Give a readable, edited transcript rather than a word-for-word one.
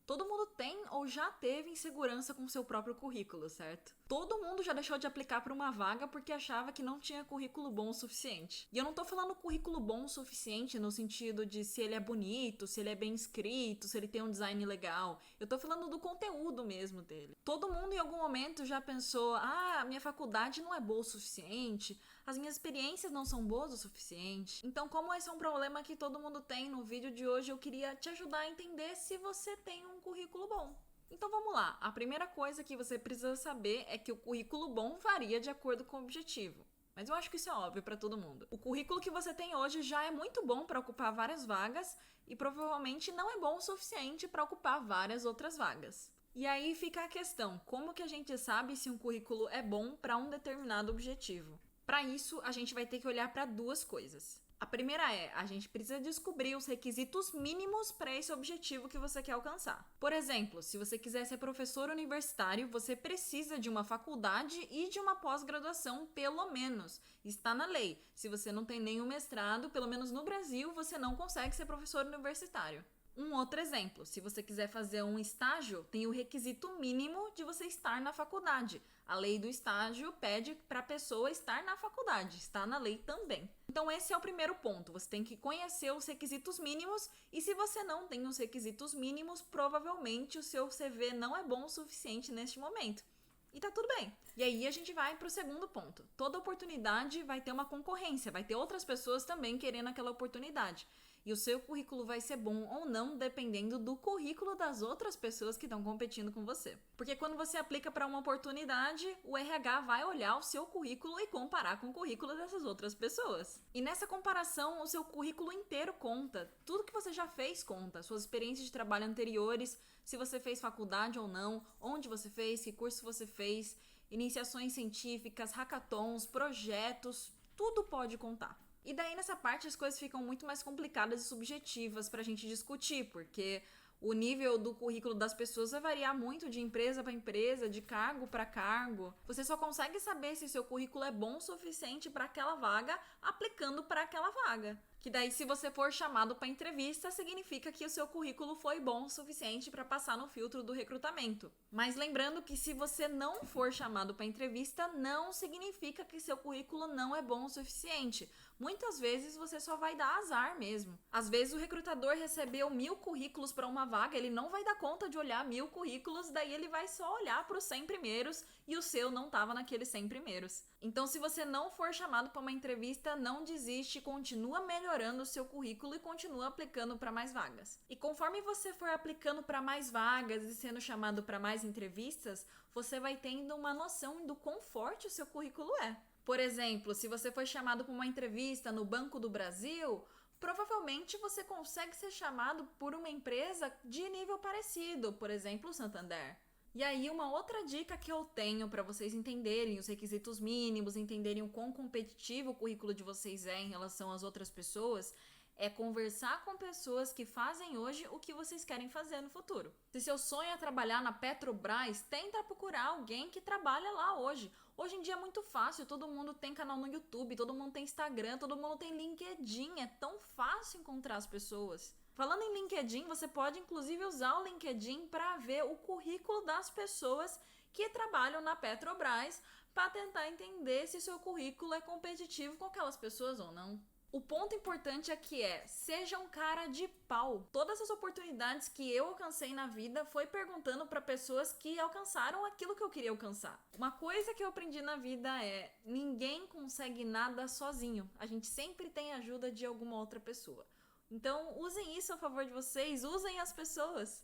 Todo mundo tem ou já teve insegurança com seu próprio currículo, certo? Todo mundo já deixou de aplicar para uma vaga porque achava que não tinha currículo bom o suficiente. E eu não tô falando currículo bom o suficiente no sentido de se ele é bonito, se ele é bem escrito, se ele tem um design legal. Eu tô falando do conteúdo mesmo dele. Todo mundo em algum momento já pensou: ah, minha faculdade não é boa o suficiente, as minhas experiências não são boas o suficiente. Então, como esse é um problema que todo mundo tem, no vídeo de hoje eu queria te ajudar a entender se você tem um currículo bom. Então vamos lá, a primeira coisa que você precisa saber é que o currículo bom varia de acordo com o objetivo. Mas eu acho que isso é óbvio para todo mundo. O currículo que você tem hoje já é muito bom para ocupar várias vagas e provavelmente não é bom o suficiente para ocupar várias outras vagas. E aí fica a questão, como que a gente sabe se um currículo é bom para um determinado objetivo? Para isso, a gente vai ter que olhar para duas coisas. A primeira é, a gente precisa descobrir os requisitos mínimos para esse objetivo que você quer alcançar. Por exemplo, se você quiser ser professor universitário, você precisa de uma faculdade e de uma pós-graduação, pelo menos. Está na lei. Se você não tem nenhum mestrado, pelo menos no Brasil, você não consegue ser professor universitário. Um outro exemplo, se você quiser fazer um estágio, tem o requisito mínimo de você estar na faculdade. A lei do estágio pede para a pessoa estar na faculdade, está na lei também. Então esse é o primeiro ponto, você tem que conhecer os requisitos mínimos e se você não tem os requisitos mínimos, provavelmente o seu CV não é bom o suficiente neste momento. E tá tudo bem. E aí a gente vai pro segundo ponto. Toda oportunidade vai ter uma concorrência, vai ter outras pessoas também querendo aquela oportunidade. E o seu currículo vai ser bom ou não dependendo do currículo das outras pessoas que estão competindo com você. Porque quando você aplica para uma oportunidade, o RH vai olhar o seu currículo e comparar com o currículo dessas outras pessoas. E nessa comparação, o seu currículo inteiro conta. Tudo que você já fez conta. Suas experiências de trabalho anteriores, se você fez faculdade ou não, onde você fez, que curso você fez, iniciações científicas, hackathons, projetos, tudo pode contar. E daí nessa parte as coisas ficam muito mais complicadas e subjetivas pra gente discutir, porque o nível do currículo das pessoas vai variar muito de empresa para empresa, de cargo para cargo. Você só consegue saber se seu currículo é bom o suficiente para aquela vaga aplicando para aquela vaga. Que daí, se você for chamado para entrevista, significa que o seu currículo foi bom o suficiente para passar no filtro do recrutamento. Mas lembrando que se você não for chamado para entrevista, não significa que seu currículo não é bom o suficiente. Muitas vezes você só vai dar azar mesmo. Às vezes o recrutador recebeu 1000 currículos para uma vaga, ele não vai dar conta de olhar 1000 currículos, daí ele vai só olhar para os 100 primeiros e o seu não estava naqueles 100 primeiros. Então, se você não for chamado para uma entrevista, não desiste, continua melhorando o seu currículo e continua aplicando para mais vagas. E conforme você for aplicando para mais vagas e sendo chamado para mais entrevistas, você vai tendo uma noção do quão forte o seu currículo é. Por exemplo, se você foi chamado para uma entrevista no Banco do Brasil, provavelmente você consegue ser chamado por uma empresa de nível parecido, por exemplo, o Santander. E aí, uma outra dica que eu tenho para vocês entenderem os requisitos mínimos, entenderem o quão competitivo o currículo de vocês é em relação às outras pessoas, é conversar com pessoas que fazem hoje o que vocês querem fazer no futuro. Se seu sonho é trabalhar na Petrobras, tenta procurar alguém que trabalha lá hoje. Hoje em dia é muito fácil, todo mundo tem canal no YouTube, todo mundo tem Instagram, todo mundo tem LinkedIn, é tão fácil encontrar as pessoas. Falando em LinkedIn, você pode inclusive usar o LinkedIn para ver o currículo das pessoas que trabalham na Petrobras para tentar entender se seu currículo é competitivo com aquelas pessoas ou não. O ponto importante aqui seja um cara de pau. Todas as oportunidades que eu alcancei na vida foi perguntando para pessoas que alcançaram aquilo que eu queria alcançar. Uma coisa que eu aprendi na vida é: ninguém consegue nada sozinho. A gente sempre tem ajuda de alguma outra pessoa. Então, usem isso a favor de vocês, usem as pessoas.